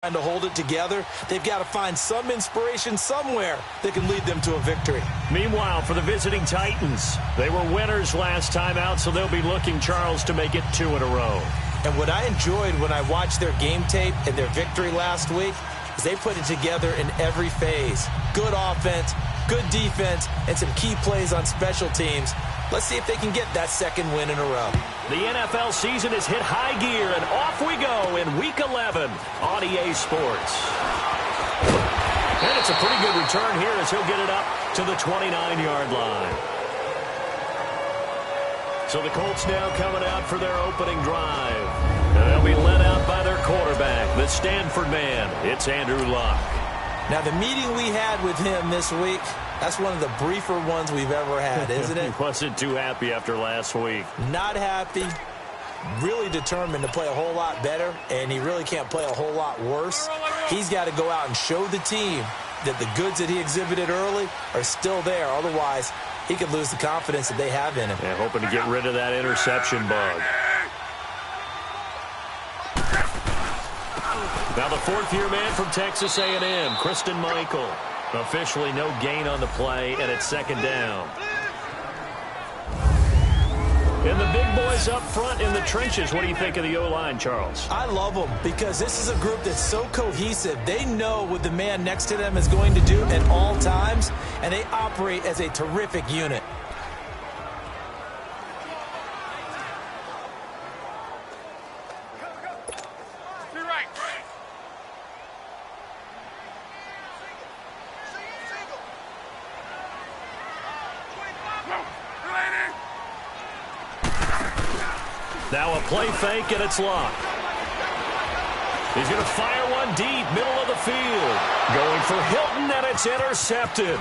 trying to hold it together, they've got to find some inspiration somewhere that can lead them to a victory. Meanwhile, for the visiting Titans, they were winners last time out, so they'll be looking, Charles, to make it 2 in a row. And what I enjoyed when I watched their game tape and their victory last week is they put it together in every phase. Good offense, good defense, and some key plays on special teams. Let's see if they can get that second win in a row. The NFL season has hit high gear, and off we go in Week 11 on EA Sports. And it's a pretty good return here as he'll get it up to the 29-yard line. So the Colts now coming out for their opening drive. They'll be led out by their quarterback, the Stanford man. It's Andrew Luck. Now, the meeting we had with him this week, that's one of the briefer ones we've ever had, isn't it? He wasn't too happy after last week. Not happy. Really determined to play a whole lot better, and he really can't play a whole lot worse. He's got to go out and show the team that the goods that he exhibited early are still there. Otherwise, he could lose the confidence that they have in him. Yeah, hoping to get rid of that interception bug. Now the fourth-year man from Texas A&M, Christine Michael. Officially no gain on the play, and it's second down. And the big boys up front in the trenches. What do you think of the O-line, Charles? I love them because this is a group that's so cohesive. They know what the man next to them is going to do at all times, and they operate as a terrific unit. Now a play fake, and it's Luck. He's going to fire one deep, middle of the field. Going for Hilton, and it's intercepted.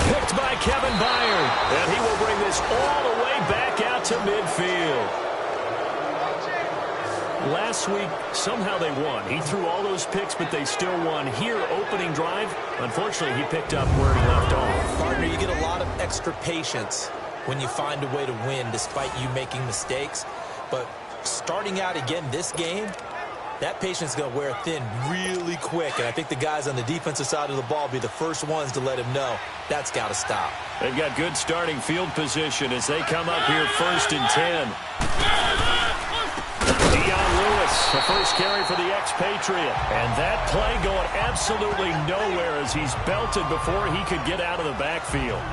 Picked by Kevin Byard. And he will bring this all the way back out to midfield. Last week, somehow they won. He threw all those picks, but they still won. Here, opening drive, unfortunately, he picked up where he left off. Partner, you get a lot of extra patience when you find a way to win despite you making mistakes. But starting out again this game, that patience is going to wear thin really quick. And I think the guys on the defensive side of the ball will be the first ones to let him know that's got to stop. They've got good starting field position as they come up here 1st and 10. Dion Lewis, the first carry for the expatriate. And that play going absolutely nowhere as he's belted before he could get out of the backfield.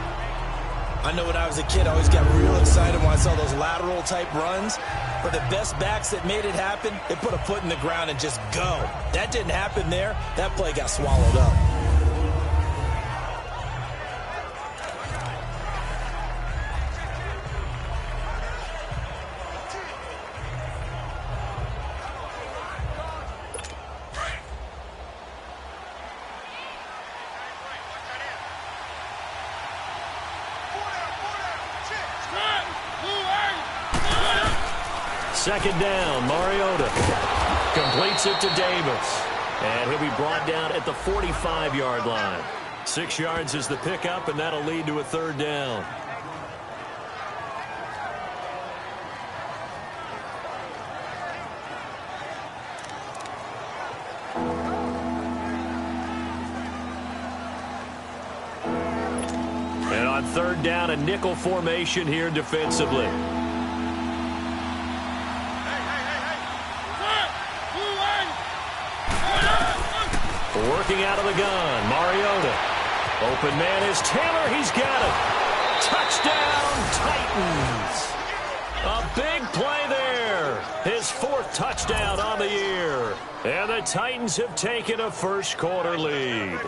I know when I was a kid, I always got real excited when I saw those lateral-type runs. But the best backs that made it happen, they put a foot in the ground and just go. That didn't happen there. That play got swallowed up. Second down, Mariota completes it to Davis. And he'll be brought down at the 45-yard line. 6 yards is the pickup, and that'll lead to a third down. And on third down, a nickel formation here defensively. Working out of the gun, Mariota. Open man is Taylor. He's got it. Touchdown, Titans. A big play there. His 4th touchdown on the year. And the Titans have taken a first-quarter lead.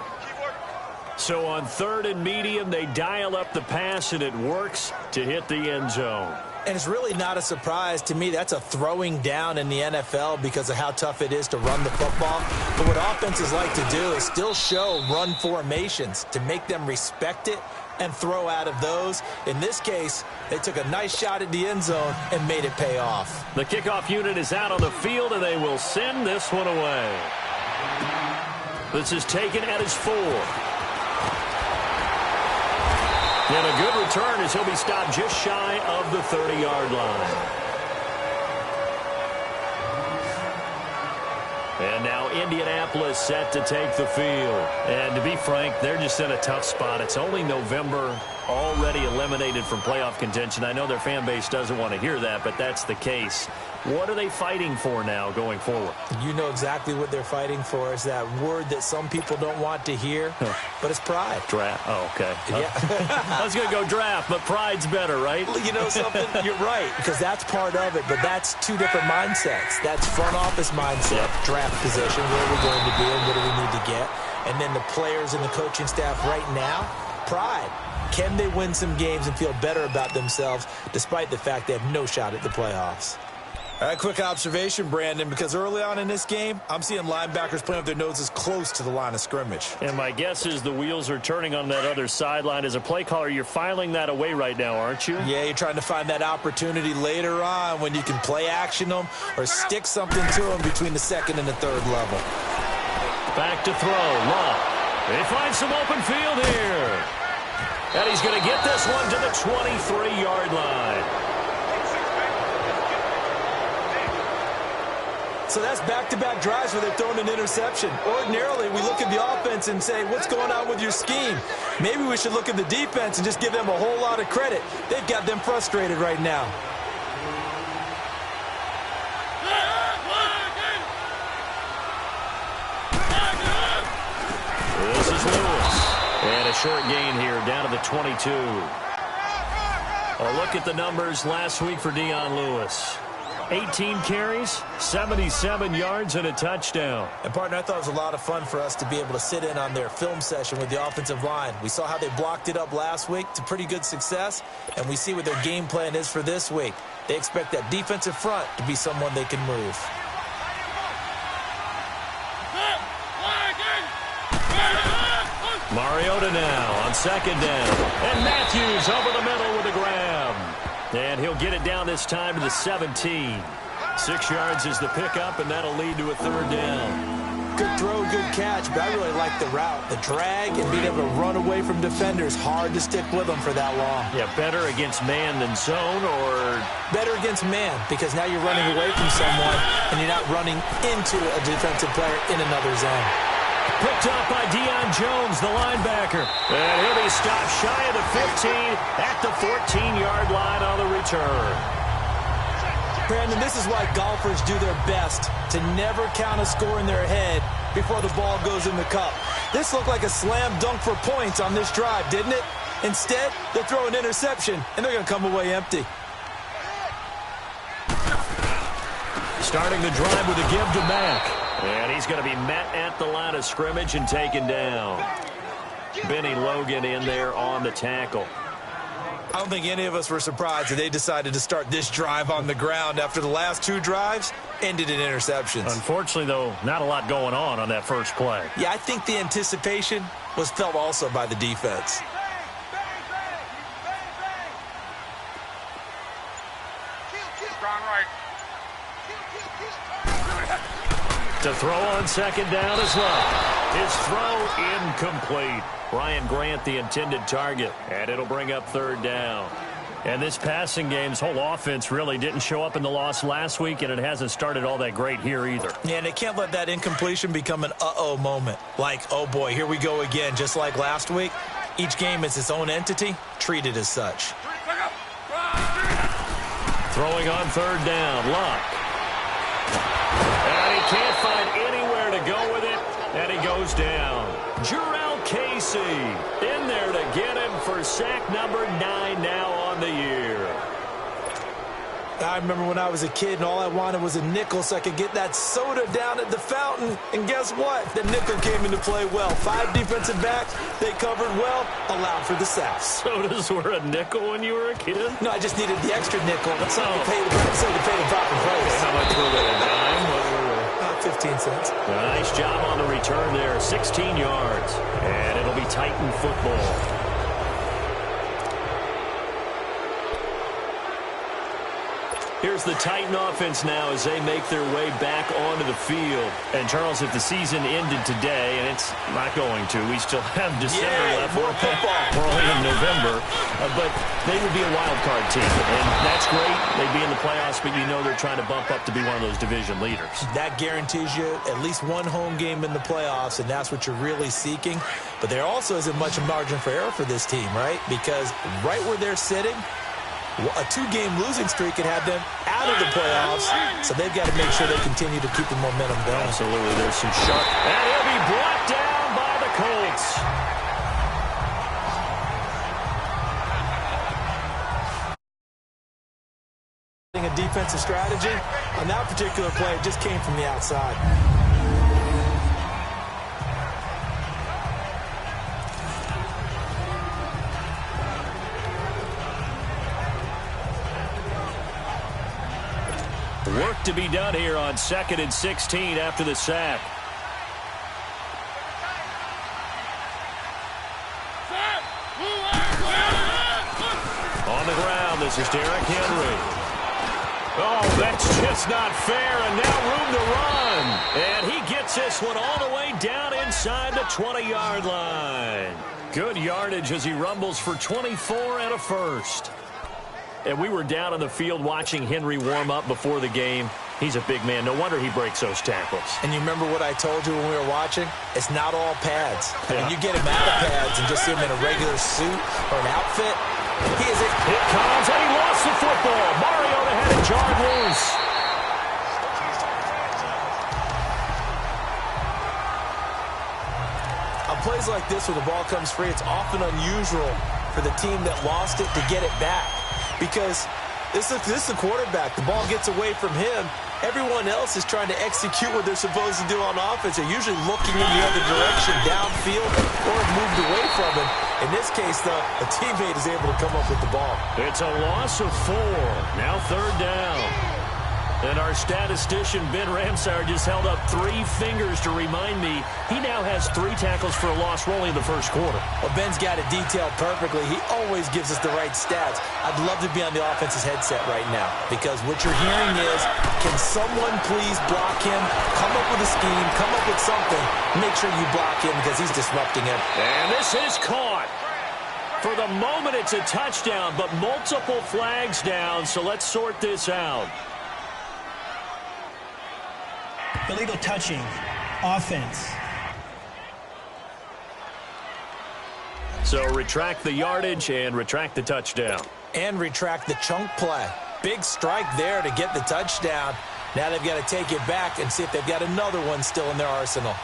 So on 3rd and medium, they dial up the pass, and it works to hit the end zone. And it's really not a surprise to me. That's a throwing down in the NFL because of how tough it is to run the football. But what offenses like to do is still show run formations to make them respect it and throw out of those. In this case, they took a nice shot at the end zone and made it pay off. The kickoff unit is out on the field, and they will send this one away. This is taken at his 4. And a good return as he'll be stopped just shy of the 30-yard line. And now now Indianapolis set to take the field. And to be frank, they're just in a tough spot. It's only November, already eliminated from playoff contention. I know their fan base doesn't want to hear that, but that's the case. What are they fighting for now going forward? You know exactly what they're fighting for. Is that word that some people don't want to hear, but it's pride. Draft. Oh, okay. Yeah. I was going to go draft, but pride's better, right? You know something? You're right, because that's part of it, but that's two different mindsets. That's front office mindset, draft position, where we're going to be and what do we need to get. And then the players and the coaching staff right now, pride. Can they win some games and feel better about themselves despite the fact they have no shot at the playoffs? All right, quick observation, Brandon, because early on in this game, I'm seeing linebackers playing with their noses close to the line of scrimmage. And my guess is the wheels are turning on that other sideline. As a play caller, you're filing that away right now, aren't you? Yeah, you're trying to find that opportunity later on when you can play action them or stick something to them between the second and the third level. Back to throw. Luck. They find some open field here. And he's going to get this one to the 23-yard line. So that's back-to-back drives where they're throwing an interception. Ordinarily, we look at the offense and say, what's going on with your scheme? Maybe we should look at the defense and just give them a whole lot of credit. They've got them frustrated right now. This is Lewis. And a short gain here, down to the 22. A look at the numbers last week for Dion Lewis. 18 carries, 77 yards, and a touchdown. And, partner, I thought it was a lot of fun for us to be able to sit in on their film session with the offensive line. We saw how they blocked it up last week to pretty good success, and we see what their game plan is for this week. They expect that defensive front to be someone they can move. Mariota now on second down. And Matthews over the middle with a grab. And he'll get it down this time to the 17. 6 yards is the pickup, and that'll lead to a third down. Good throw, good catch, but I really like the route. The drag and being able to run away from defenders, hard to stick with them for that long. Yeah, better against man than zone, or? Better against man, because now you're running away from someone, and you're not running into a defensive player in another zone. Picked up by Deion Jones, the linebacker. And he'll be stopped shy of the 15 at the 14-yard line on the return. Brandon, this is why golfers do their best to never count a score in their head before the ball goes in the cup. This looked like a slam dunk for points on this drive, didn't it? Instead, they throw an interception, and they're going to come away empty. Starting the drive with a give to Mack. And he's going to be met at the line of scrimmage and taken down. Benny Logan in there on the tackle. I don't think any of us were surprised that they decided to start this drive on the ground after the last two drives ended in interceptions. Unfortunately, though, not a lot going on that first play. Yeah, I think the anticipation was felt also by the defense. To throw on second down is Luck. His throw incomplete. Ryan Grant the intended target, and it'll bring up third down. And this passing game's whole offense really didn't show up in the loss last week, and it hasn't started all that great here either. Yeah, and they can't let that incompletion become an uh-oh moment. Like, oh boy, here we go again, just like last week. Each game is its own entity, treated as such. Throwing on third down, Luck. And he can't find anywhere to go with it, and he goes down. Jurrell Casey in there to get him for sack number 9 now on the year. I remember when I was a kid and all I wanted was a nickel so I could get that soda down at the fountain. And guess what? The nickel came into play well. 5 defensive backs, they covered well, allowed for the sacks. Sodas were a nickel when you were a kid? No, I just needed the extra nickel. That's so to pay the proper price. How much were they? A dime? 15 cents. Nice job on the return there. 16 yards. And it'll be Titan football. Here's the Titan offense now as they make their way back onto the field. And, Charles, if the season ended today, and it's not going to, we still have December left. More football. We're only in November. But they would be a wild card team. And that's great. They'd be in the playoffs, but you know they're trying to bump up to be one of those division leaders. That guarantees you at least one home game in the playoffs, and that's what you're really seeking. But there also isn't much margin for error for this team, right? Because right where they're sitting, a 2-game losing streak could have them out of the playoffs, so they've got to make sure they continue to keep the momentum going. Absolutely. There's some sharp. And he'll be brought down by the Colts. A defensive strategy on that particular play, it just came from the outside. Work to be done here on 2nd and 16 after the sack. On the ground, this is Derrick Henry. Oh, that's just not fair, and now room to run. And he gets this one all the way down inside the 20-yard line. Good yardage as he rumbles for 24 and a first. And we were down on the field watching Henry warm up before the game. He's a big man. No wonder he breaks those tackles. And you remember what I told you when we were watching? It's not all pads. Yeah. When you get him out of pads and just see him in a regular suit or an outfit, he is it. It comes, and he lost the football. Mariota had it jarred loose. On plays like this where the ball comes free, it's often unusual for the team that lost it to get it back. Because this is the quarterback. The ball gets away from him. Everyone else is trying to execute what they're supposed to do on offense. They're usually looking in the other direction, downfield, or moved away from him. In this case, though, a teammate is able to come up with the ball. It's a loss of 4. Now 3rd down. And our statistician, Ben Ramsar, just held up 3 fingers to remind me he now has 3 tackles for a loss rolling in the first quarter. Well, Ben's got it detailed perfectly. He always gives us the right stats. I'd love to be on the offense's headset right now because what you're hearing is, can someone please block him? Come up with a scheme. Come up with something. Make sure you block him because he's disrupting him. And this is caught. For the moment, it's a touchdown, but multiple flags down, so let's sort this out. Illegal touching, offense. So retract the yardage and retract the touchdown. And retract the chunk play. Big strike there to get the touchdown. Now they've got to take it back and see if they've got another one still in their arsenal.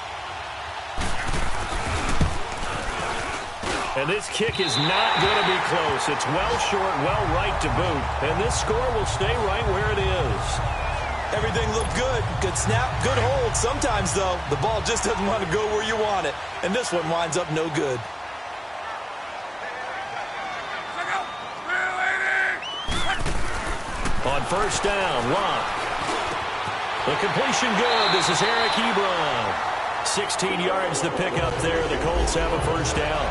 And this kick is not going to be close. It's well short, well right to boot. And this score will stay right where it is. Everything looked good. Good snap, good hold. Sometimes, though, the ball just doesn't want to go where you want it. And this one winds up no good. On 1st down, Locke. The completion good. This is Eric Ebron. 16 yards to pick up there. The Colts have a 1st down.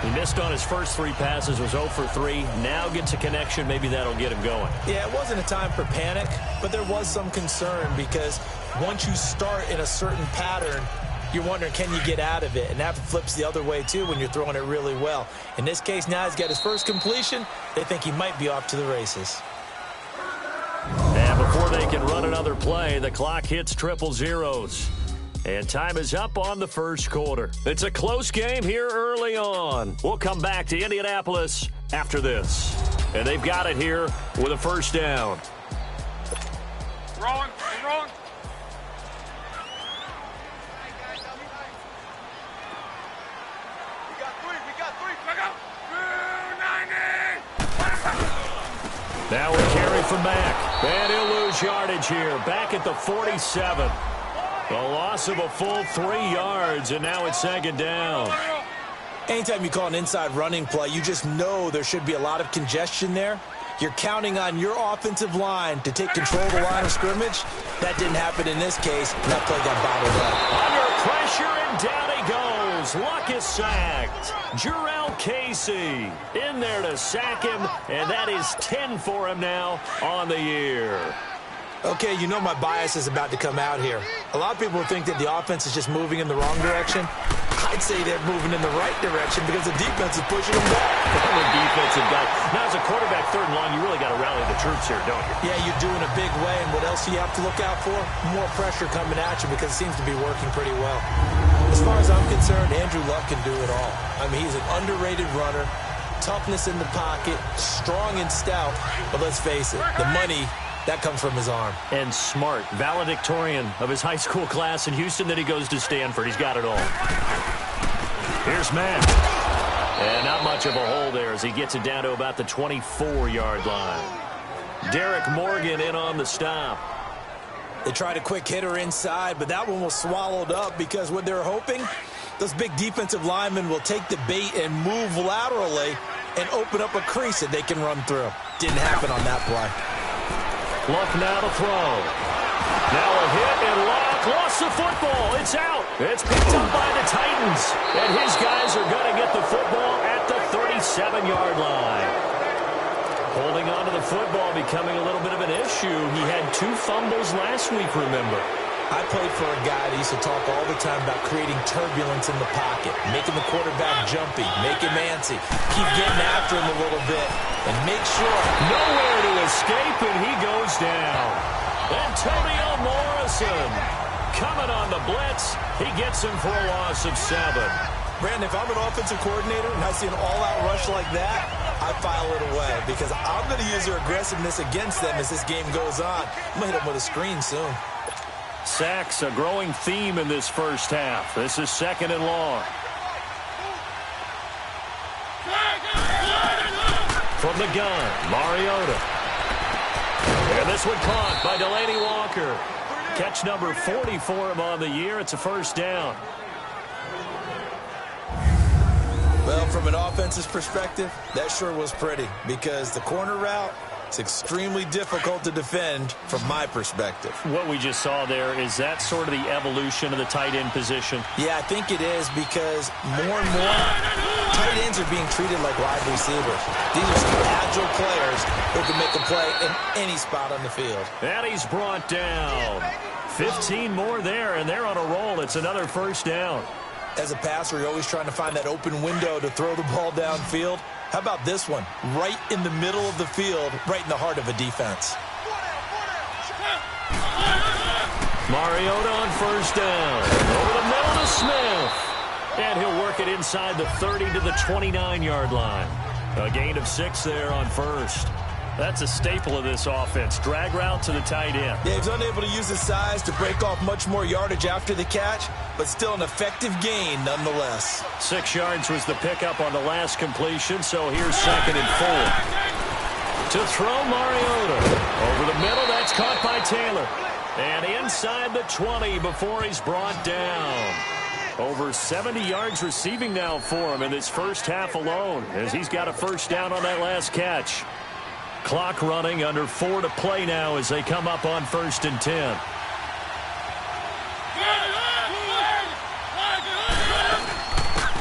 He missed on his first 3 passes, was 0 for 3. Now gets a connection. Maybe that'll get him going. Yeah, it wasn't a time for panic, but there was some concern because once you start in a certain pattern, you're wondering, can you get out of it? And that flips the other way, too, when you're throwing it really well. In this case, now he's got his first completion. They think he might be off to the races. And before they can run another play, the clock hits triple zeros. And time is up on the first quarter. It's a close game here early on. We'll come back to Indianapolis after this. And they've got it here with a 1st down. Rolling. We got three. Look out. 290. Now we carry from back. And he'll lose yardage here. Back at the 47. A loss of a full 3 yards, and now it's 2nd down. Anytime you call an inside running play, you just know there should be a lot of congestion there. You're counting on your offensive line to take control of the line of scrimmage. That didn't happen in this case, and that play got bottled up. Under pressure, and down he goes. Luck is sacked. Jarrell Casey in there to sack him, and that is 10 for him now on the year. Okay, you know my bias is about to come out here. A lot of people think that the offense is just moving in the wrong direction. I'd say they're moving in the right direction because the defense is pushing them back. The defensive guy. Now, as a quarterback, third and long, you really got to rally the troops here, don't you? Yeah, you're doing a big way, and what else do you have to look out for? More pressure coming at you because it seems to be working pretty well. As far as I'm concerned, Andrew Luck can do it all. I mean, he's an underrated runner, toughness in the pocket, strong and stout, but let's face it, the money, that comes from his arm. And smart, valedictorian of his high school class in Houston, then he goes to Stanford. He's got it all. Here's Matt. And not much of a hole there as he gets it down to about the 24-yard line. Derek Morgan in on the stop. They tried a quick hitter inside, but that one was swallowed up because what they're hoping, those big defensive linemen will take the bait and move laterally and open up a crease that they can run through. Didn't happen on that play. Luck now to throw. Now a hit, and Luck lost the football. It's out. It's picked up by the Titans. And his guys are going to get the football at the 37-yard line. Holding on to the football becoming a little bit of an issue. He had 2 fumbles last week, remember. I played for a guy that used to talk all the time about creating turbulence in the pocket, making the quarterback jumpy, make him antsy, keep getting after him a little bit, and make sure. Nowhere to escape, and he goes down. Antonio Morrison coming on the blitz. He gets him for a loss of 7. Brandon, if I'm an offensive coordinator and I see an all-out rush like that, I file it away because I'm going to use their aggressiveness against them as this game goes on. I'm going to hit them with a screen soon. Sacks, a growing theme in this first half. This is 2nd and long. From the gun, Mariota. And this one caught by Delaney Walker. Catch number 40 for him on the year. It's a first down. Well, from an offensive perspective, that sure was pretty because the corner route, it's extremely difficult to defend from my perspective. What we just saw there, is that sort of the evolution of the tight end position? Yeah, I think it is because more and more tight ends are being treated like wide receivers. These are some agile players who can make a play in any spot on the field. And he's brought down. 15 more there, and they're on a roll. It's another first down. As a passer, you're always trying to find that open window to throw the ball downfield. How about this one? Right in the middle of the field, right in the heart of a defense. Mariota on first down. Over the middle to Smith. And he'll work it inside the 30 to the 29-yard line. A gain of 6 there on first. That's a staple of this offense. Drag route to the tight end. Yeah, he's unable to use his size to break off much more yardage after the catch, but still an effective gain nonetheless. 6 yards was the pickup on the last completion, so here's 2nd and 4. To throw Mariota. Over the middle, that's caught by Taylor. And inside the 20 before he's brought down. Over 70 yards receiving now for him in this first half alone, as he's got a first down on that last catch. Clock running, under 4 to play now as they come up on 1st and 10.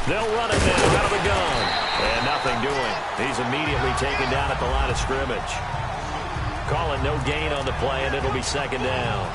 They'll run it now out of the gun. And nothing doing. He's immediately taken down at the line of scrimmage. Calling no gain on the play, and it'll be 2nd down.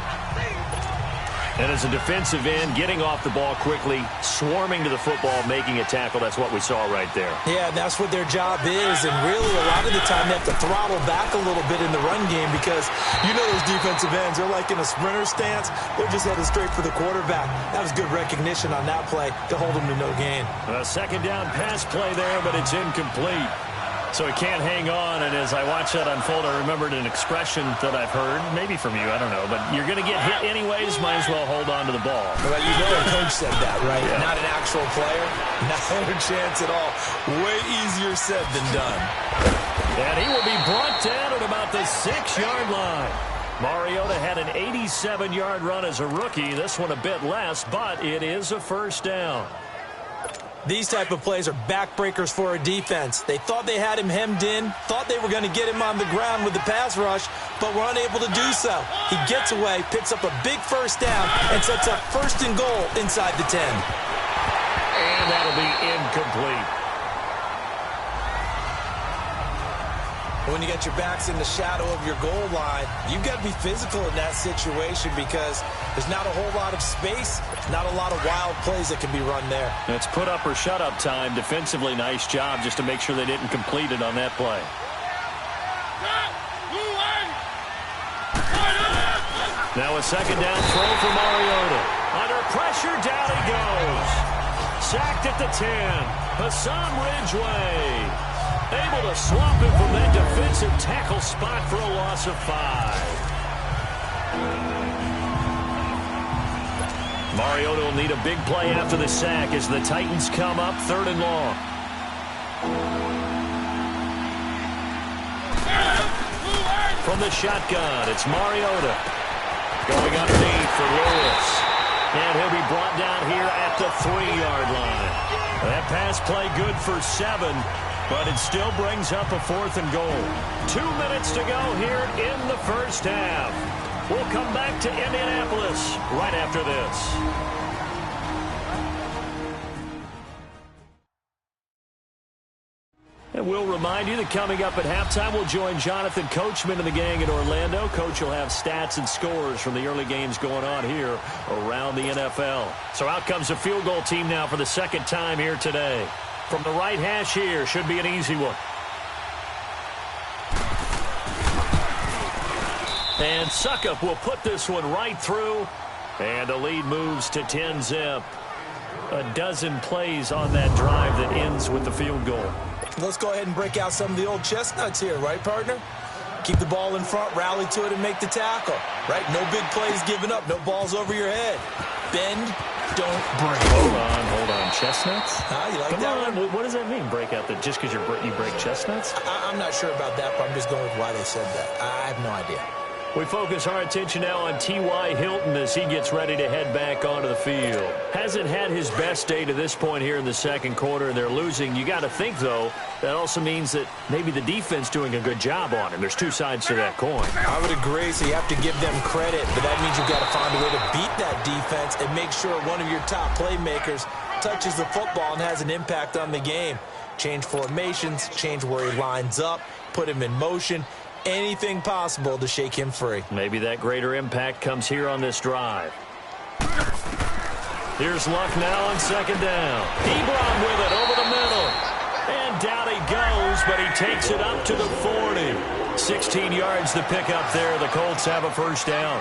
And as a defensive end, getting off the ball quickly, swarming to the football, making a tackle, that's what we saw right there. Yeah, and that's what their job is. And really, a lot of the time, they have to throttle back a little bit in the run game because you know those defensive ends, they're like in a sprinter stance. They're just headed straight for the quarterback. That was good recognition on that play to hold them to no gain. A 2nd down pass play there, but it's incomplete. So he can't hang on, and as I watch that unfold, I remembered an expression that I've heard, maybe from you, I don't know, but you're going to get hit anyways, might as well hold on to the ball. Well, you know a coach said that, right? Yeah. Not an actual player, not a chance at all. Way easier said than done. And he will be brought down at about the 6-yard line. Mariota had an 87-yard run as a rookie. This one a bit less, but it is a first down. These type of plays are backbreakers for a defense. They thought they had him hemmed in, thought they were going to get him on the ground with the pass rush, but were unable to do so. He gets away, picks up a big first down, and sets up 1st and goal inside the 10. And that'll be incomplete. When you got your backs in the shadow of your goal line, you've got to be physical in that situation because there's not a whole lot of space, not a lot of wild plays that can be run there. It's put up or shut up time. Defensively, nice job just to make sure they didn't complete it on that play. Now a 2nd down throw for Mariota. Under pressure, down he goes. Sacked at the 10. Hassan Ridgeway able to swap him from that defensive tackle spot for a loss of 5. Mariota will need a big play after the sack as the Titans come up 3rd and long. From the shotgun, it's Mariota. Going underneath for Lewis. And he'll be brought down here at the 3-yard line. That pass play good for 7. But it still brings up a 4th and goal. 2 minutes to go here in the 1st half. We'll come back to Indianapolis right after this. And we'll remind you that coming up at halftime, we'll join Jonathan Coachman and the gang in Orlando. Coach will have stats and scores from the early games going on here around the NFL. So out comes the field goal team now for the 2nd time here today. From the right hash here, should be an easy one. And Suckup will put this one right through. And the lead moves to 10-zip. A dozen plays on that drive that ends with the field goal. Let's go ahead and break out some of the old chestnuts here, right, partner? Keep the ball in front, rally to it, and make the tackle, right? No big plays given up, no balls over your head. Bend, don't break. Hold on. Chestnuts? You like Come that on. one? What does that mean, break out? Just because you break chestnuts? I'm not sure about that, but I'm just going with why they said that. I have no idea. We focus our attention now on T.Y. Hilton as he gets ready to head back onto the field. Hasn't had his best day to this point here in the 2nd quarter, and they're losing. You got to think, though, that also means that maybe the defense doing a good job on him. There's 2 sides to that coin. I would agree, so you have to give them credit, but that means you've got to find a way to beat that defense and make sure one of your top playmakers touches the football and has an impact on the game. Change formations, change where he lines up, put him in motion. Anything possible to shake him free. Maybe that greater impact comes here on this drive. Here's Luck now on 2nd down. Ebron with it over the middle. And down he goes, but he takes it up to the 40. 16 yards to pick up there. The Colts have a 1st down.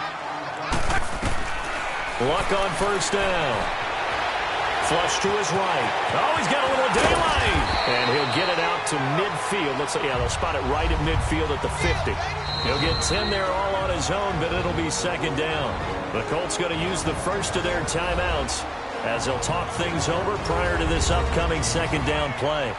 Luck on 1st down. Flush to his right. Oh, he's got a little daylight. And he'll get it out to midfield. Looks like, yeah, they'll spot it right at midfield at the 50. He'll get 10 there all on his own, but it'll be 2nd down. The Colts going to use the first of their timeouts as they'll talk things over prior to this upcoming 2nd down play.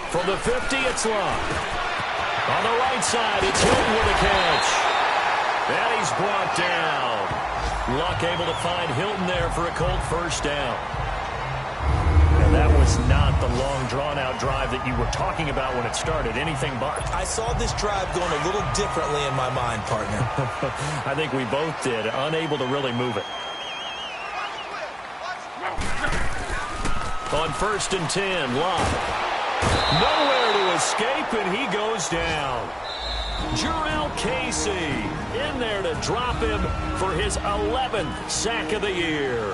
From the 50, it's Luck. On the right side, it's Hilton with a catch. And he's brought down. Luck able to find Hilton there for a Colt 1st down. And that was not the long, drawn-out drive that you were talking about when it started. Anything but. I saw this drive going a little differently in my mind, partner. I think we both did. Unable to really move it. On 1st and 10, Luck. Nowhere to escape, and he goes down. Jurrell Casey in there to drop him for his 11th sack of the year.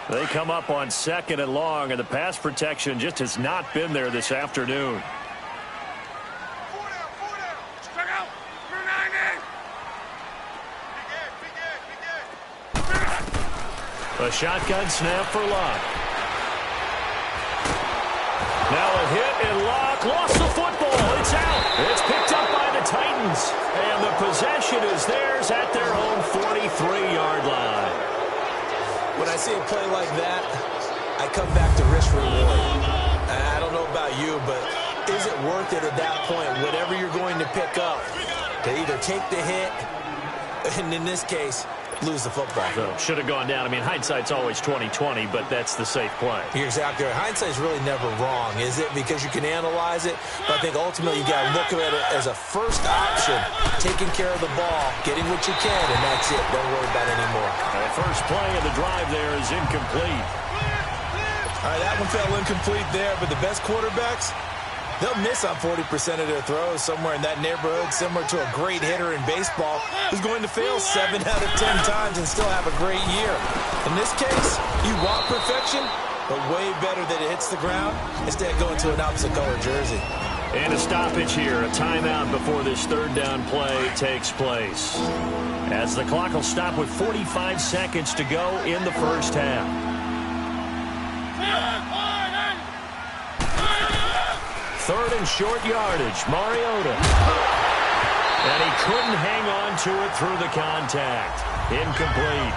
They come up on 2nd and long, and the pass protection just has not been there this afternoon. A shotgun snap for Luck. Now a hit, and Luck lost the football. It's out. It's picked up by the Titans. And the possession is theirs at their own 43-yard line. When I see a play like that, I come back to risk reward. I don't know about you, but is it worth it at that point, whatever you're going to pick up, to either take the hit, and in this case, lose the football? So, should have gone down. I mean, hindsight's always 20/20, but that's the safe play. You're exactly right. Hindsight's really never wrong, is it? Because you can analyze it, but I think ultimately you got to look at it as a first option, taking care of the ball, getting what you can, and that's it. Don't worry about it anymore. The first play of the drive there is incomplete. All right, that one fell incomplete there, but the best quarterbacks, they'll miss on 40% of their throws, somewhere in that neighborhood, similar to a great hitter in baseball who's going to fail 7 out of 10 times and still have a great year. In this case, you want perfection, but way better that it hits the ground instead of going to an opposite color jersey. And a stoppage here, a timeout before this third down play takes place. As the clock will stop with 45 seconds to go in the first half. Third and short yardage, Mariota. And he couldn't hang on to it through the contact. Incomplete.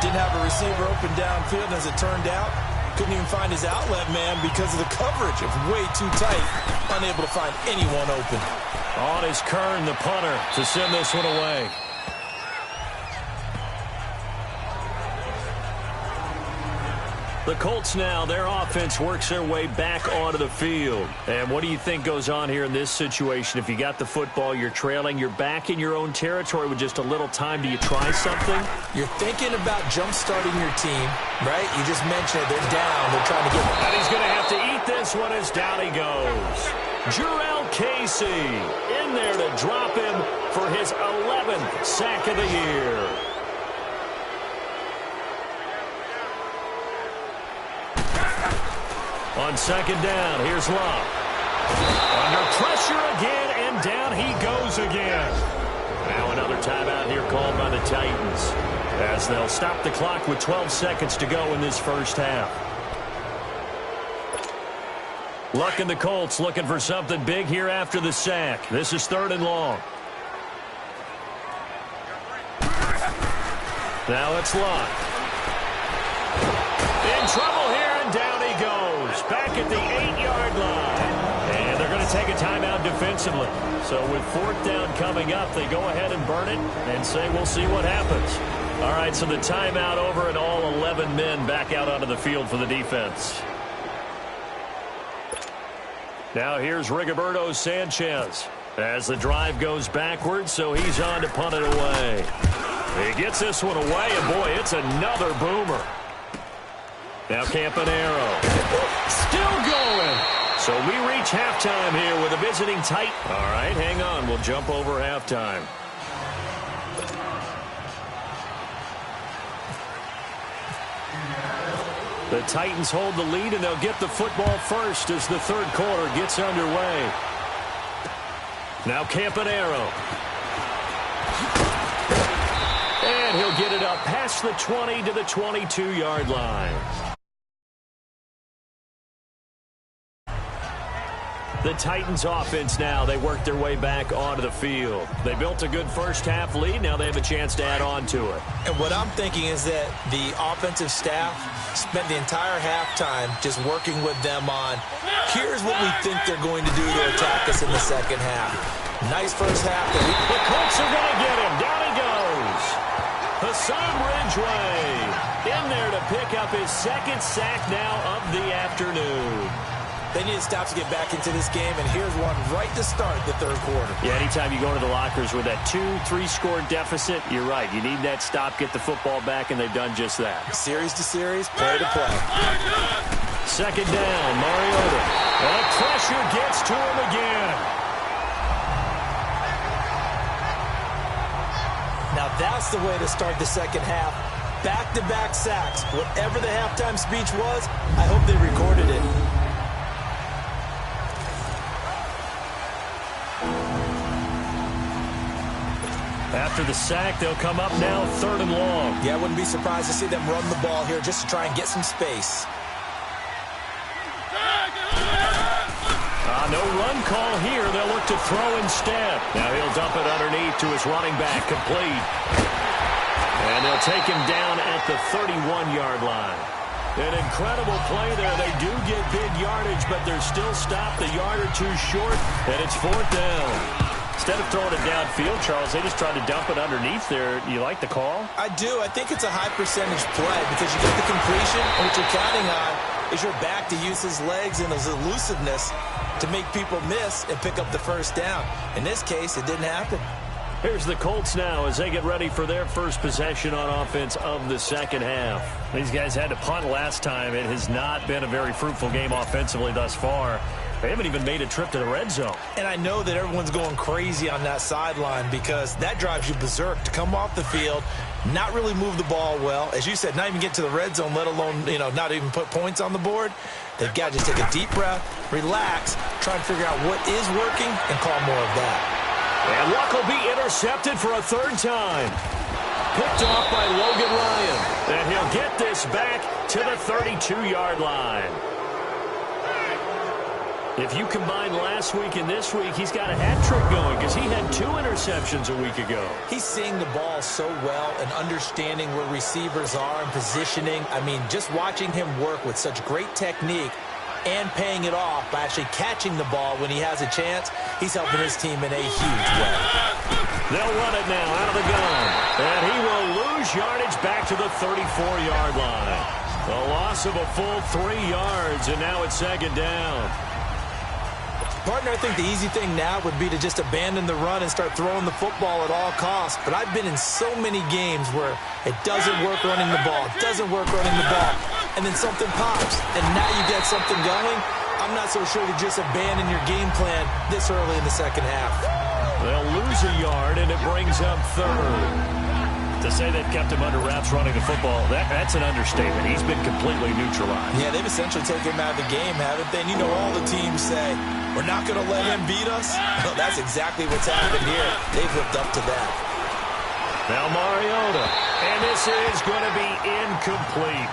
Didn't have a receiver open downfield, and as it turned out, couldn't even find his outlet man because of the coverage. It was way too tight, unable to find anyone open. On is Kern, the punter, to send this one away. The Colts now, their offense works their way back onto the field. And what do you think goes on here in this situation? If you got the football, you're trailing, you're back in your own territory with just a little time. Do you try something? You're thinking about jump-starting your team, right? You just mentioned it. They're down. They're trying to get it. And he's going to have to eat this one as down he goes. Jurrell Casey in there to drop him for his 11th sack of the year. On second down, here's Love. Under pressure again, and down he goes again. Now another timeout here called by the Titans, as they'll stop the clock with 12 seconds to go in this first half. Luck and the Colts looking for something big here after the sack. This is third and long. Now it's Luck. In trouble here, and down he goes. Back at the 8-yard line. And they're going to take a timeout defensively. So with fourth down coming up, they go ahead and burn it and say we'll see what happens. All right, so the timeout over and all 11 men back out onto the field for the defense. Now here's Rigoberto Sanchez as the drive goes backwards, so he's on to punt it away. He gets this one away, and boy, it's another boomer. Now Campanaro still going. So we reach halftime here with a visiting Titan. All right, hang on. We'll jump over halftime. The Titans hold the lead, and they'll get the football first as the third quarter gets underway. Now Campanaro. And he'll get it up past the 20 to the 22-yard line. The Titans offense now, they work their way back onto the field. They built a good first half lead. Now they have a chance to add on to it. And what I'm thinking is that the offensive staff spent the entire halftime just working with them on, here's what we think they're going to do to attack us in the second half. Nice first half. The Colts are going to get him. Down he goes. Hassan Ridgeway in there to pick up his second sack now of the afternoon. They need to stop to get back into this game, and here's one right to start the third quarter. Yeah, anytime you go to the lockers with that 2-3-score deficit, you're right. You need that stop, get the football back, and they've done just that. Series to series, play to play. Second down, Mariota. And pressure gets to him again. Now that's the way to start the second half. Back-to-back sacks. Whatever the halftime speech was, I hope they recorded it. After the sack, they'll come up now third and long. Yeah, I wouldn't be surprised to see them run the ball here just to try and get some space. No run call here. They'll look to throw instead. Now he'll dump it underneath to his running back, complete. And they'll take him down at the 31-yard line. An incredible play there. They do get big yardage, but they're still stopped a yard or two short, and it's 4th down. Instead of throwing it downfield, Charles, they just tried to dump it underneath there. You like the call? I do. I think it's a high-percentage play because you get the completion, and what you're counting on is your back to use his legs and his elusiveness to make people miss and pick up the first down. In this case, it didn't happen. Here's the Colts now as they get ready for their first possession on offense of the second half. These guys had to punt last time. It has not been a very fruitful game offensively thus far. They haven't even made a trip to the red zone. And I know that everyone's going crazy on that sideline because that drives you berserk to come off the field, not really move the ball well. As you said, not even get to the red zone, let alone, not even put points on the board. They've got to just take a deep breath, relax, try and figure out what is working, and call more of that. And Luck will be intercepted for a 3rd time. Picked off by Logan Ryan. And he'll get this back to the 32-yard line. If you combine last week and this week, he's got a hat trick going because he had 2 interceptions a week ago. He's seeing the ball so well and understanding where receivers are and positioning. I mean, just watching him work with such great technique and paying it off by actually catching the ball when he has a chance, he's helping his team in a huge way. They'll run it now out of the gun. And he will lose yardage back to the 34-yard line. A loss of a full 3 yards, and now it's 2nd down. Partner, I think the easy thing now would be to just abandon the run and start throwing the football at all costs. But I've been in so many games where it doesn't work running the ball, and then something pops, and now you get something going. I'm not so sure to just abandon your game plan this early in the second half. They'll lose a yard, and it brings up 3rd. To say they've kept him under wraps running the football, that's an understatement. He's been completely neutralized. Yeah, they've essentially taken him out of the game, haven't they? And all the teams say, we're not going to let him beat us. Well, that's exactly what's happened here. They've lived up to that. Now Mariota. And this is going to be incomplete.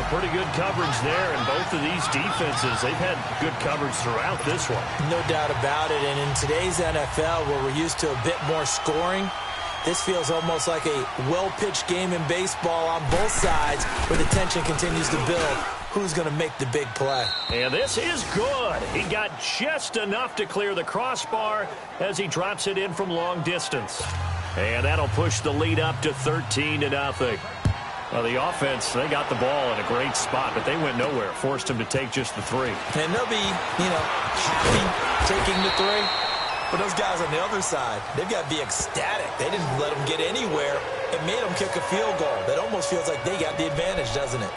A pretty good coverage there, and both of these defenses, they've had good coverage throughout this one. No doubt about it, and in today's NFL, where we're used to a bit more scoring, this feels almost like a well-pitched game in baseball on both sides where the tension continues to build. Who's going to make the big play? And this is good. He got just enough to clear the crossbar as he drops it in from long distance. And that'll push the lead up to 13-0. Well, the offense, they got the ball in a great spot, but they went nowhere. Forced him to take just the 3. And they'll be, happy taking the 3. But those guys on the other side, they've got to be ecstatic. They didn't let them get anywhere. It made them kick a field goal. That almost feels like they got the advantage, doesn't it?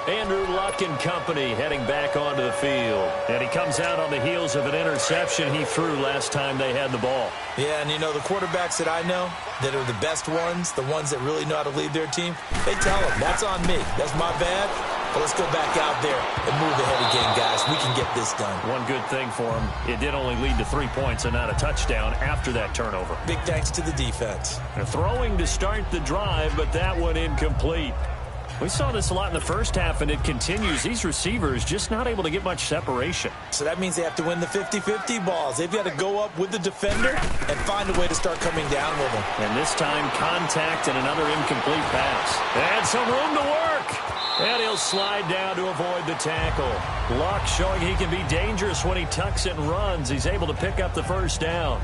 Andrew Luck and company heading back onto the field. And he comes out on the heels of an interception he threw last time they had the ball. Yeah, and the quarterbacks that I know that are the best ones, the ones that really know how to lead their team, they tell them, that's on me. That's my bad. But let's go back out there and move ahead again, guys. We can get this done. One good thing for him, it did only lead to 3 points and not a touchdown after that turnover. Big thanks to the defense. They're throwing to start the drive, but that one incomplete. We saw this a lot in the first half, and it continues. These receivers just not able to get much separation. So that means they have to win the 50-50 balls. They've got to go up with the defender and find a way to start coming down with them. And this time, contact and another incomplete pass. And some room to work. And he'll slide down to avoid the tackle. Luck showing he can be dangerous when he tucks and runs. He's able to pick up the first down.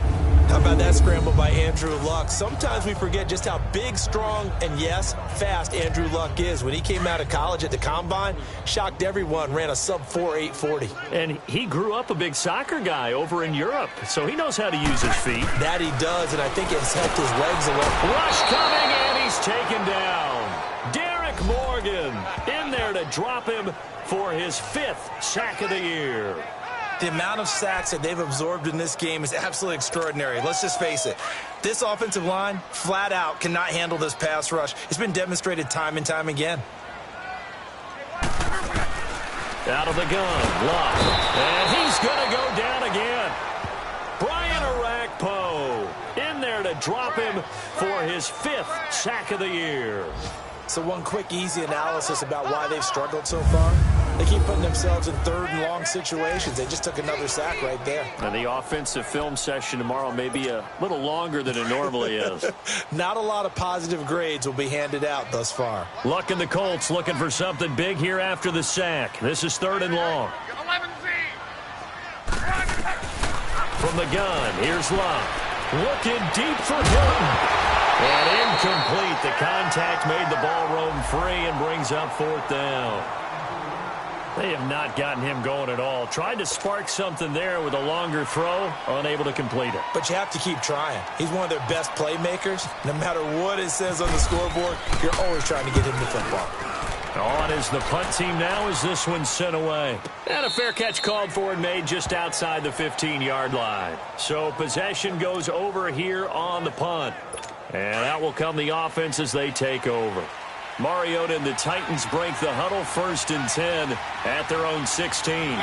How about that scramble by Andrew Luck? Sometimes we forget just how big, strong, and yes, fast Andrew Luck is. When he came out of college at the Combine, shocked everyone, ran a sub-4 840. And he grew up a big soccer guy over in Europe, so he knows how to use his feet. That he does, and I think it's helped his legs a lot. Rush coming, and he's taken down. Derek Morgan in there to drop him for his 5th sack of the year. The amount of sacks that they've absorbed in this game is absolutely extraordinary. Let's just face it. This offensive line, flat out, cannot handle this pass rush. It's been demonstrated time and time again. Out of the gun, Luck. And he's going to go down again. Brian Orakpo in there to drop him for his 5th sack of the year. So one quick, easy analysis about why they've struggled so far. They keep putting themselves in third and long situations. They just took another sack right there. And the offensive film session tomorrow may be a little longer than it normally is. Not a lot of positive grades will be handed out thus far. Luck and the Colts looking for something big here after the sack. This is 3rd and long. From the gun, here's Luck. Looking deep for Hilton. And incomplete. The contact made the ball roam free and brings up 4th down. They have not gotten him going at all. Tried to spark something there with a longer throw, unable to complete it. But you have to keep trying. He's one of their best playmakers. No matter what it says on the scoreboard, you're always trying to get him the football. On is the punt team now as this one's sent away. And a fair catch called for and made just outside the 15-yard line. So possession goes over here on the punt. And out will come the offense as they take over. Mariota and the Titans break the huddle, 1st and 10 at their own 16.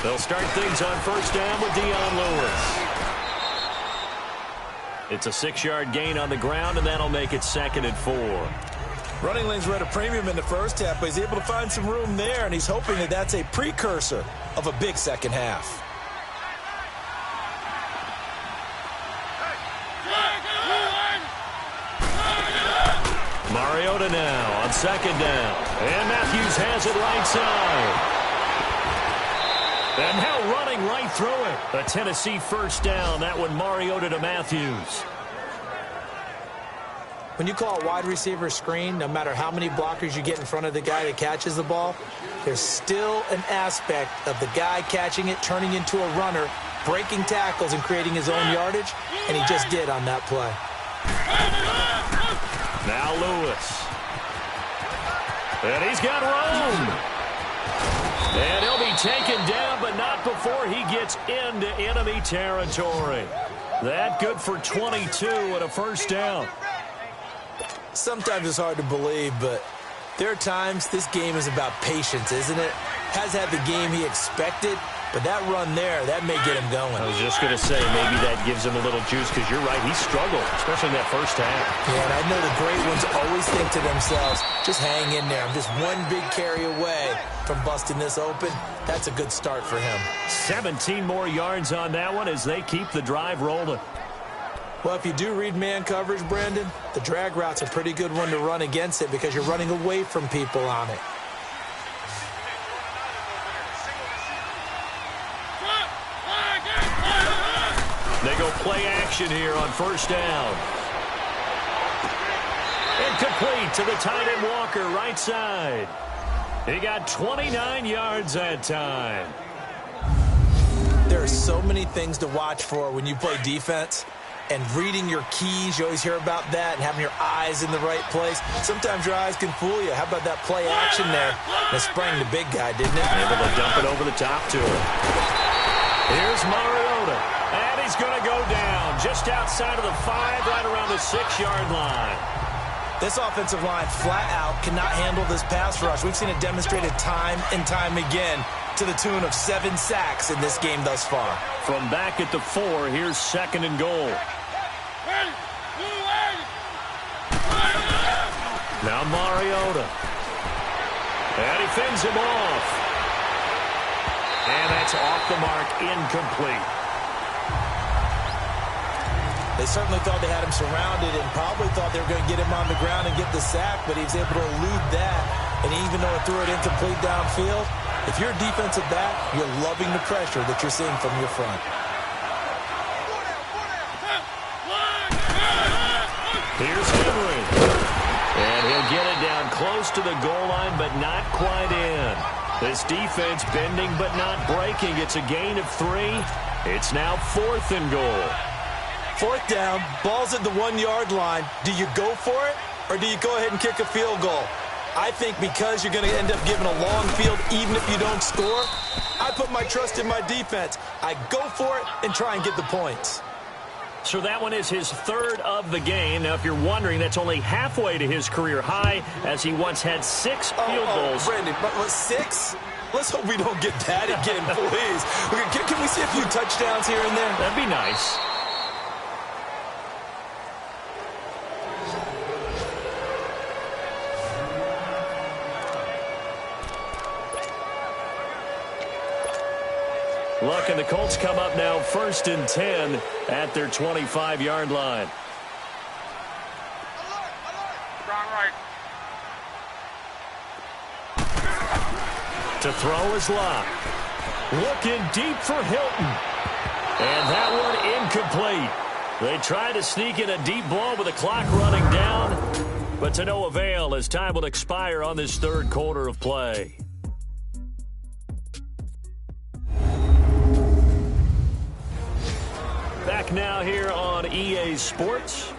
They'll start things on 1st down with Dion Lewis. It's a 6-yard gain on the ground, and that'll make it 2nd and 4. Running lanes were at a premium in the first half, but he's able to find some room there, and he's hoping that that's a precursor of a big second half. Mariota now on 2nd down. And Matthews has it right side. And now running right through it. A Tennessee 1st down. That one Mariota to Matthews. When you call a wide receiver screen, no matter how many blockers you get in front of the guy that catches the ball, there's still an aspect of the guy catching it, turning into a runner, breaking tackles and creating his own yardage, and he just did on that play. Now Lewis. And he's got room. And he'll be taken down, but not before he gets into enemy territory. That good for 22 and a 1st down. Sometimes it's hard to believe, but there are times this game is about patience, isn't it? Has had the game he expected, but that run there, that may get him going. I was just going to say, maybe that gives him a little juice, because you're right, he struggled, especially in that 1st half. Yeah, and I know the great ones always think to themselves, just hang in there. I'm just one big carry away from busting this open. That's a good start for him. 17 more yards on that one as they keep the drive rolling. Well, if you do read man coverage, Brandon, the drag route's a pretty good one to run against it because you're running away from people on it. They go play action here on 1st down. Incomplete to the tight end Walker, right side. He got 29 yards that time. There are so many things to watch for when you play defense. And reading your keys, you always hear about that, and having your eyes in the right place. Sometimes your eyes can fool you. How about that play action there? It sprang the big guy, didn't it? Able to dump it over the top to him. Here's Mariota. And he's going to go down just outside of the 5, right around the 6-yard line. This offensive line flat out cannot handle this pass rush. We've seen it demonstrated time and time again to the tune of 7 sacks in this game thus far. From back at the 4, here's 2nd and goal. Now Mariota. And he fends him off. And that's off the mark, incomplete. They certainly thought they had him surrounded and probably thought they were going to get him on the ground and get the sack, but he was able to elude that. And even though it threw it incomplete downfield, if you're a defensive back, you're loving the pressure that you're seeing from your front. Here's Henry. And he'll get it down close to the goal line, but not quite in. This defense bending but not breaking. It's a gain of 3. It's now 4th and goal. 4th down, ball's at the 1-yard line. Do you go for it, or do you go ahead and kick a field goal? I think because you're going to end up giving a long field even if you don't score, I put my trust in my defense. I go for it and try and get the points. So that one is his 3rd of the game. Now, if you're wondering, that's only halfway to his career high, as he once had 6 field goals. Brandon, but 6? Let's hope we don't get that again, please. Can we see a few touchdowns here and there? That'd be nice. Look, and the Colts come up now 1st and 10 at their 25-yard line. Strong right. To throw is Locke. Looking deep for Hilton. And that one incomplete. They tried to sneak in a deep ball with the clock running down, but to no avail as time will expire on this third quarter of play. Back now here on EA Sports.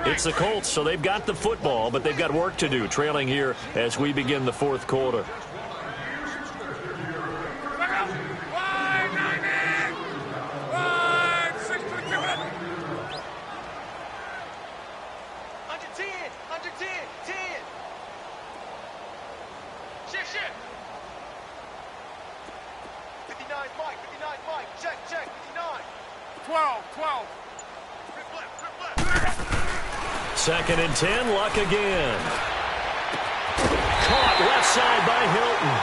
It's the Colts, so they've got the football, but they've got work to do, trailing here as we begin the fourth quarter. Second and 10, Luck again. Caught left side by Hilton.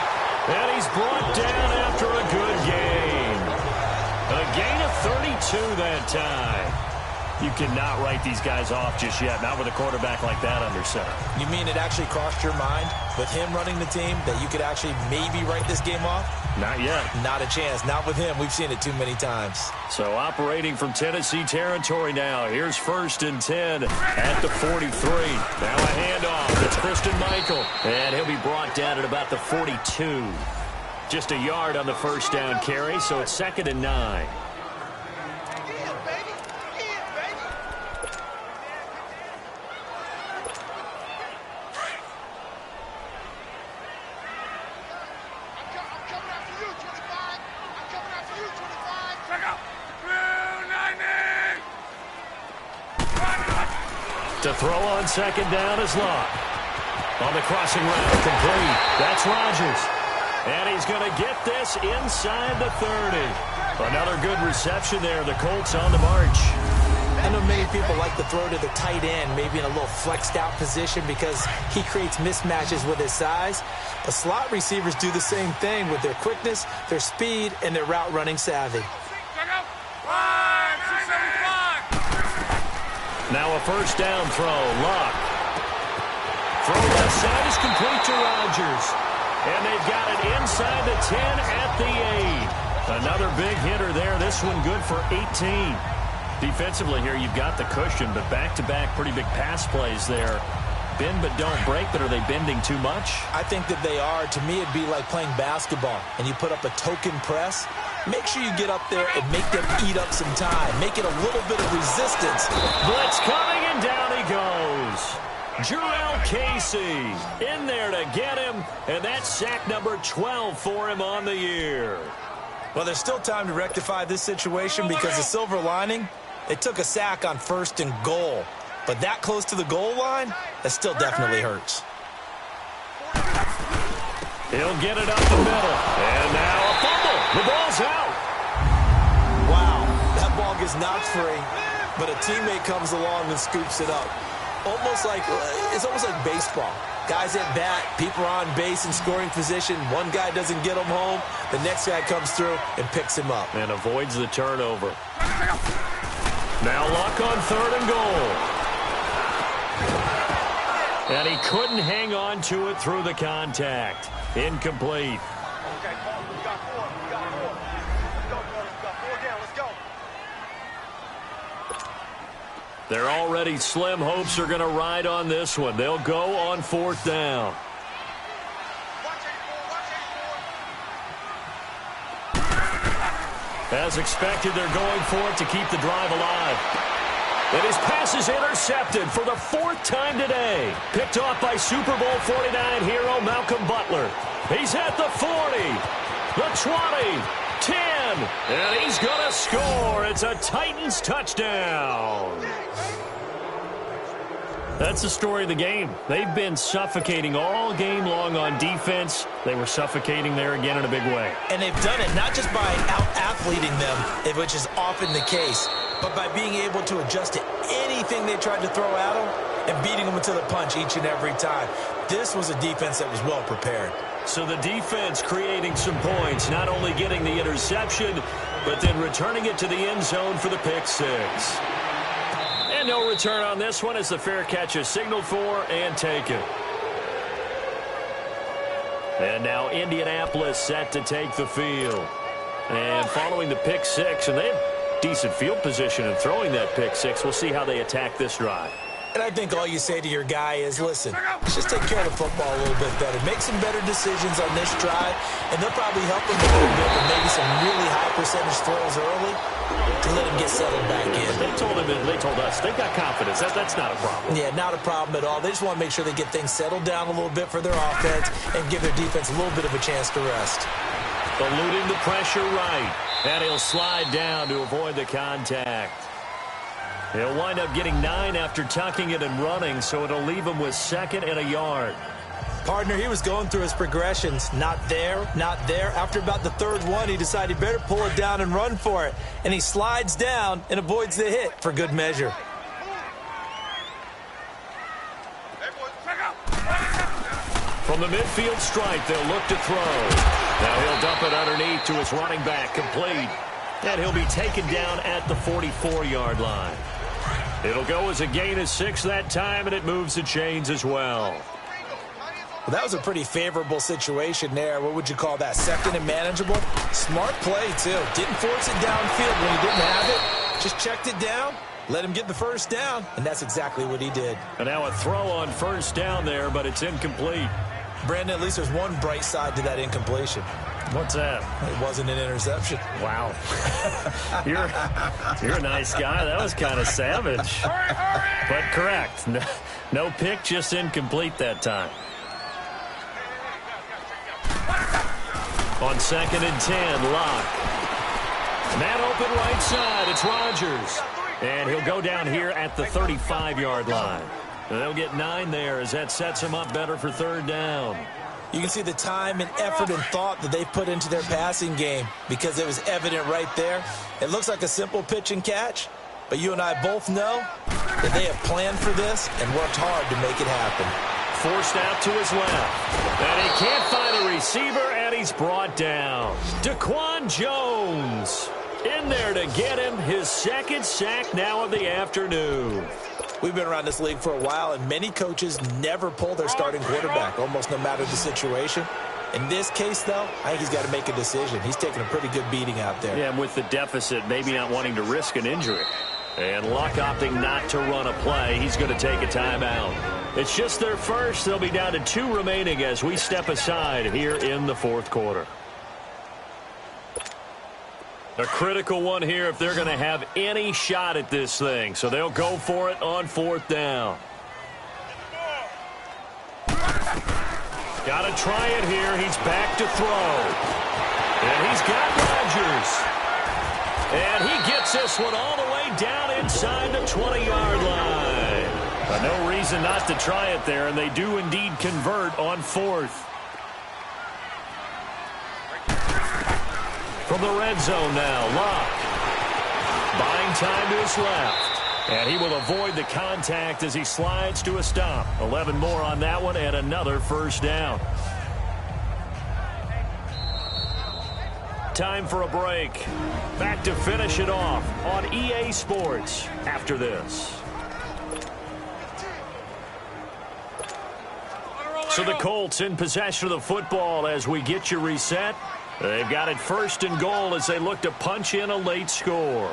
And he's brought down after a good gain. A gain of 32 that time. You cannot write these guys off just yet, not with a quarterback like that under center. You mean it actually crossed your mind with him running the team that you could actually maybe write this game off? Not yet. Not a chance. Not with him. We've seen it too many times. So operating from Tennessee territory now. Here's 1st and 10 at the 43. Now a handoff. It's Christian Michael. And he'll be brought down at about the 42. Just a yard on the first down carry, so it's 2nd and 9. To throw on 2nd down is Locke. On the crossing route, complete. That's Rodgers. And he's going to get this inside the 30. Another good reception there. The Colts on the march. I know many people like to throw to the tight end, maybe in a little flexed out position because he creates mismatches with his size. But slot receivers do the same thing with their quickness, their speed, and their route running savvy. Now a first down throw. Locke. Throw left side is complete to Rodgers. And they've got it inside the 10 at the 8. Another big hitter there. This one good for 18. Defensively here, you've got the cushion, but back-to-back pretty big pass plays there. Bend but don't break, but are they bending too much? I think that they are. To me, it'd be like playing basketball, and you put up a token press. Make sure you get up there and make them eat up some time. Make it a little bit of resistance. Blitz coming, and down he goes. Jurrell Casey in there to get him, and that's sack number 12 for him on the year. Well, there's still time to rectify this situation because the silver lining, they took a sack on 1st and goal. But that close to the goal line, that still definitely hurts. He'll get it up the middle. And now a fumble. The ball's out. Wow, that ball gets knocked free, but a teammate comes along and scoops it up. It's almost like baseball. Guys at bat, people are on base in scoring position. One guy doesn't get him home. The next guy comes through and picks him up. And avoids the turnover. Now Luck on 3rd and goal. And he couldn't hang on to it through the contact. Incomplete. Okay, we got 4. We got 4. Let's go, fellas. We got 4 down. Let's go. They're already slim hopes are going to ride on this one. They'll go on 4th down. As expected, they're going for it to keep the drive alive. And his pass is intercepted for the 4th time today. Picked off by Super Bowl 49 hero Malcolm Butler. He's at the 40, the 20, 10, and he's going to score. It's a Titans touchdown. That's the story of the game. They've been suffocating all game long on defense. They were suffocating there again in a big way. And they've done it not just by out-athleting them, which is often the case, but by being able to adjust to anything they tried to throw at him and beating them to the punch each and every time. This was a defense that was well prepared. So the defense creating some points, not only getting the interception, but then returning it to the end zone for the pick six. And no return on this one as the fair catch is signaled for and taken. And now Indianapolis set to take the field. And following the pick six, and they have decent field position in throwing that pick six. We'll see how they attack this drive. And I think all you say to your guy is, listen, let's just take care of the football a little bit better. Make some better decisions on this drive, and they'll probably help him a little bit with maybe some really high percentage throws early to let him get settled back in. They told us they've got confidence. That's not a problem. Yeah, not a problem at all. They just want to make sure they get things settled down a little bit for their offense and give their defense a little bit of a chance to rest. Eluding the pressure right, and he'll slide down to avoid the contact. He'll wind up getting 9 after tucking it and running, so it'll leave him with 2nd and a yard. Partner, he was going through his progressions. Not there, not there. After about the 3rd one, he decided he better pull it down and run for it. And he slides down and avoids the hit for good measure. From the midfield stripe, they'll look to throw. Now he'll dump it underneath to his running back, complete. And he'll be taken down at the 44-yard line. It'll go as a gain of 6 that time, and it moves the chains as well. Well, that was a pretty favorable situation there. What would you call that? 2nd and manageable? Smart play, too. Didn't force it downfield when he didn't have it. Just checked it down, let him get the 1st down, and that's exactly what he did. And now a throw on 1st down there, but it's incomplete. Brandon, at least there's one bright side to that incompletion. What's that? It wasn't an interception. Wow. You're a nice guy. That was kind of savage. But correct. No pick, just incomplete that time. On 2nd and 10, Locke. Man open right side. It's Rodgers. And he'll go down here at the 35-yard line. And they'll get 9 there as that sets him up better for 3rd down. You can see the time and effort and thought that they put into their passing game because it was evident right there. It looks like a simple pitch and catch, but you and I both know that they have planned for this and worked hard to make it happen. Forced out to his left. And he can't find a receiver, and he's brought down. Daquan Jones in there to get him his 2nd sack now of the afternoon. We've been around this league for a while, and many coaches never pull their starting quarterback, almost no matter the situation. In this case, though, I think he's got to make a decision. He's taking a pretty good beating out there. Yeah, and with the deficit, maybe not wanting to risk an injury. And Luck opting not to run a play. He's going to take a timeout. It's just their first. They'll be down to 2 remaining as we step aside here in the 4th quarter. A critical one here if they're going to have any shot at this thing. So they'll go for it on 4th down. Got to try it here. He's back to throw. And he's got Rodgers. And he gets this one all the way down inside the 20-yard line. No reason not to try it there, and they do indeed convert on 4th. From the red zone now, Locke. Buying time to his left. And he will avoid the contact as he slides to a stop. 11 more on that one and another 1st down. Time for a break. Back to finish it off on EA Sports after this. So the Colts in possession of the football as we get you reset. They've got it 1st and goal as they look to punch in a late score.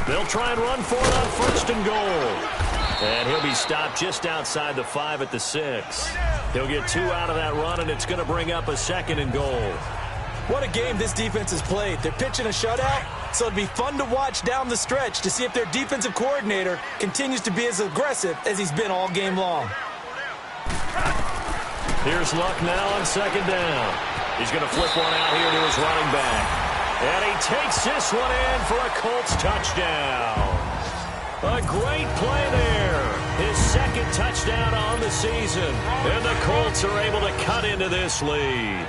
They'll try and run for it on 1st and goal. And he'll be stopped just outside the 5 at the 6. He'll get 2 out of that run, and it's going to bring up a 2nd and goal. What a game this defense has played. They're pitching a shutout, so it'd be fun to watch down the stretch to see if their defensive coordinator continues to be as aggressive as he's been all game long. Here's Luck now on 2nd down. He's going to flip one out here to his running back. And he takes this one in for a Colts touchdown. A great play there. His second touchdown on the season. And the Colts are able to cut into this lead.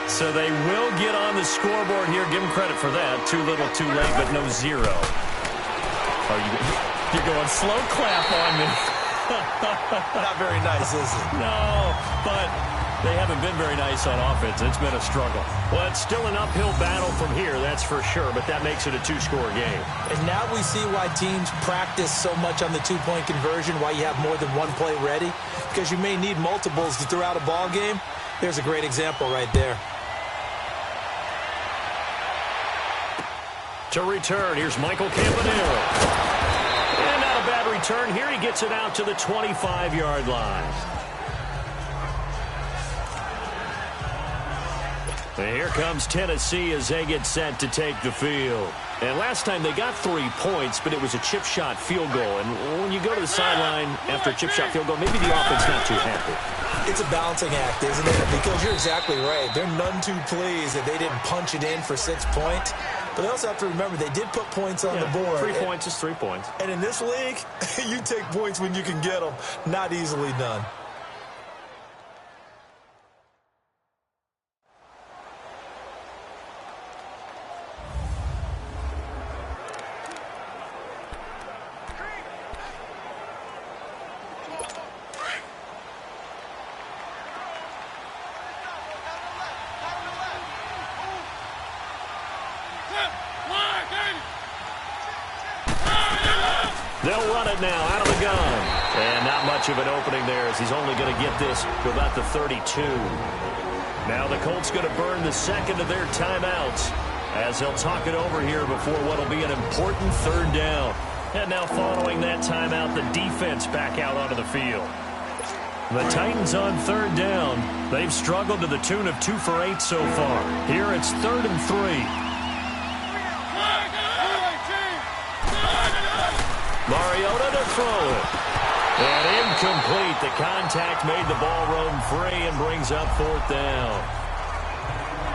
So they will get on the scoreboard here. Give them credit for that. Too little, too late, but no zero. You're going slow clap on me. Not very nice, is it? No, but they haven't been very nice on offense. It's been a struggle. Well, it's still an uphill battle from here, that's for sure, but that makes it a two-score game. And now we see why teams practice so much on the two-point conversion, why you have more than one play ready, because you may need multiples to throw out a ball game. There's a great example right there. To return, here's Michael Campanero. And not a bad return here. He gets it out to the 25-yard line. And here comes Tennessee as they get set to take the field. And last time they got 3 points, but it was a chip shot field goal. And when you go to the sideline after a chip shot field goal, maybe the offense not too happy. It's a balancing act, isn't it? Because you're exactly right. They're none too pleased that they didn't punch it in for 6 points. But they also have to remember they did put points on the board. 3 points is 3 points. And in this league, you take points when you can get them. Not easily done. They'll run it now out of the gun. And not much of an opening there as he's only going to get this to about the 32. Now the Colts going to burn the second of their timeouts as they'll talk it over here before what will be an important third down. And now following that timeout, the defense back out onto the field. The Titans on third down. They've struggled to the tune of 2 for 8 so far. Here it's 3rd and 3. Mariota to throw it. And incomplete. The contact made the ball roam free and brings up 4th down.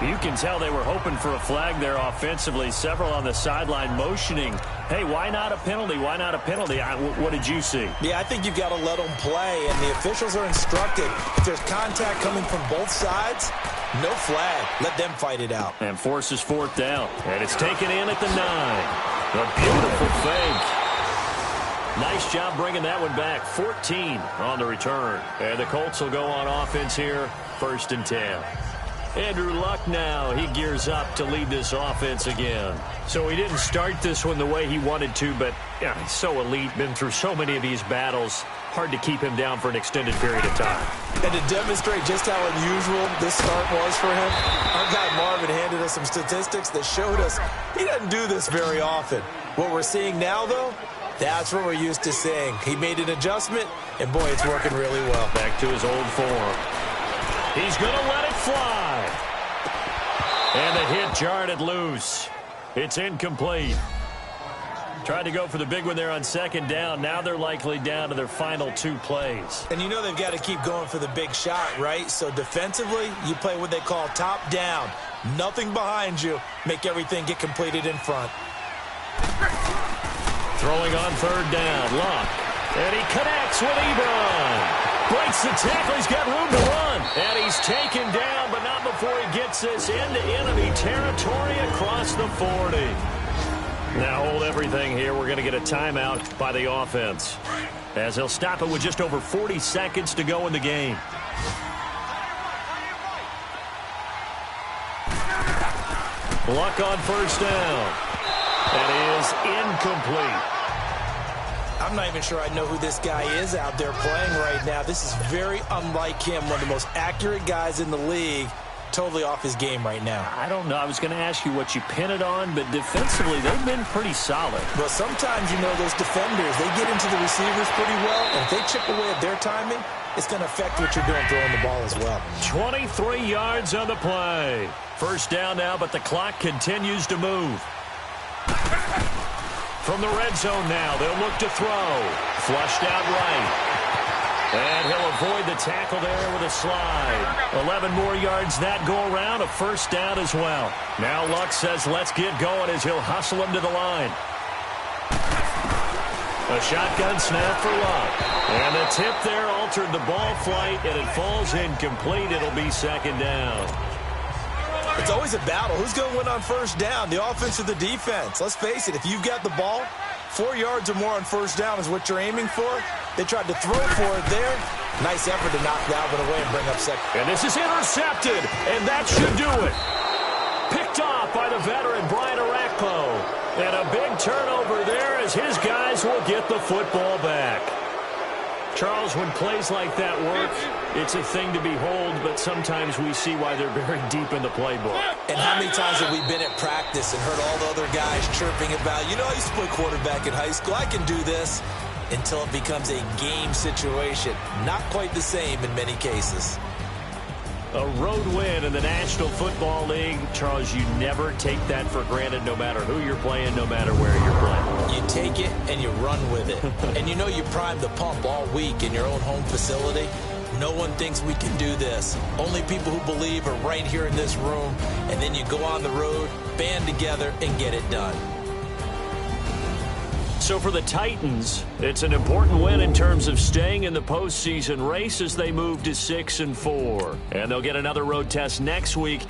You can tell they were hoping for a flag there offensively. Several on the sideline motioning. Hey, why not a penalty? Why not a penalty? What did you see? Yeah, I think you've got to let them play, and the officials are instructed. If there's contact coming from both sides, no flag. Let them fight it out. And forces 4th down. And it's taken in at the 9. A beautiful fake. Nice job bringing that one back. 14 on the return. And the Colts will go on offense here. 1st and 10. Andrew Luck now. He gears up to lead this offense again. So he didn't start this one the way he wanted to, but yeah, he's so elite. Been through so many of these battles. Hard to keep him down for an extended period of time. And to demonstrate just how unusual this start was for him, our guy Marvin handed us some statistics that showed us he doesn't do this very often. What we're seeing now, though, that's what we're used to seeing. He made an adjustment, and boy, it's working really well. Back to his old form. He's going to let it fly. And the hit jarred it loose. It's incomplete. Tried to go for the big one there on 2nd down. Now they're likely down to their final 2 plays. And you know they've got to keep going for the big shot, right? So defensively, you play what they call top down. Nothing behind you. Make everything get completed in front. Throwing on 3rd down, Luck. And he connects with Ebron. Breaks the tackle. He's got room to run. And he's taken down, but not before he gets this into enemy territory across the 40. Now hold everything here. We're going to get a timeout by the offense, as they'll stop it with just over 40 seconds to go in the game. Luck on 1st down. That is incomplete. I'm not even sure I know who this guy is out there playing right now. This is very unlike him, one of the most accurate guys in the league. Totally off his game right now. I don't know. I was going to ask you what you pin it on, but defensively, they've been pretty solid. Well, sometimes, you know, those defenders, they get into the receivers pretty well, and if they chip away at their timing, it's going to affect what you're doing throwing the ball as well. 23 yards on the play. 1st down now, but the clock continues to move. From the red zone now, they'll look to throw. Flushed out right. And he'll avoid the tackle there with a slide. 11 more yards that go around, a 1st down as well. Now Luck says let's get going as he'll hustle him to the line. A shotgun snap for Love. And the tip there altered the ball flight, and it falls incomplete. It'll be second down. It's always a battle. Who's going to win on first down, the offense or the defense? Let's face it, if you've got the ball, 4 yards or more on first down is what you're aiming for. They tried to throw for it there. Nice effort to knock Dalvin away and bring up second. And this is intercepted, and that should do it. Picked off by the veteran Brian Arakpo. And a big turnover there as his guys will get the football back. Charles, when plays like that work, it's a thing to behold, but sometimes we see why they're very deep in the playbook. And how many times have we been at practice and heard all the other guys chirping about, you know, I used to play quarterback in high school, I can do this, until it becomes a game situation. Not quite the same in many cases. A road win in the National Football League. Charles, you never take that for granted no matter who you're playing, no matter where you're playing. You take it and you run with it. And you know you primed the pump all week in your own home facility. No one thinks we can do this. Only people who believe are right here in this room. And then you go on the road, band together, and get it done. So for the Titans, it's an important win in terms of staying in the postseason race as they move to 6-4. And they'll get another road test next week